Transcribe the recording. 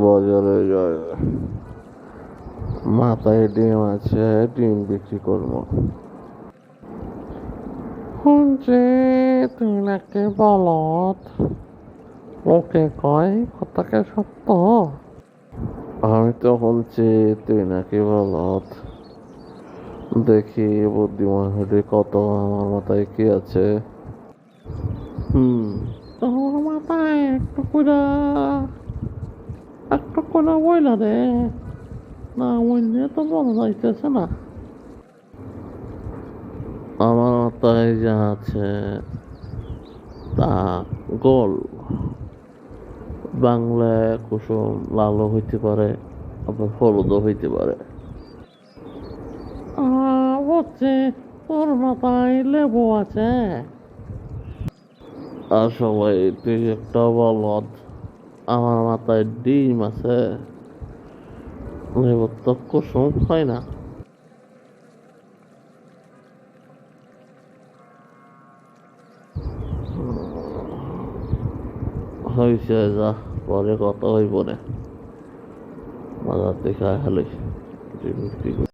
বাজারে যায়, মাথায় ডিম আছে, ডিম বিক্রি করবো। শুনছি তুই নাকি বলদ, ওকে কয় কথাকে সত্য? আমি তো শুনছি তুই নাকি বলদ, দেখি বুদ্ধিমান হলে কত আমার মাথায় কি আছে। তোর মাথায় একটু করে বইলা দে, না বললে তো বলা যাইতেছে না। আমার মাথায় যা আছে তা গোল, বাংলায় কুসুম লালও হইতে পারে, আবার হলুদও হইতে পারে। বুঝছি, তোর মাথায় লেবু আছে। আর সবাই তুই একটা বলদ, আমার মাথায় ডিম আছে, লেবুর তো কুসুম হয় না। হয়েছে যা, পরে কথা হইব না, বাজার থেকে খালি ডিম বিক্রি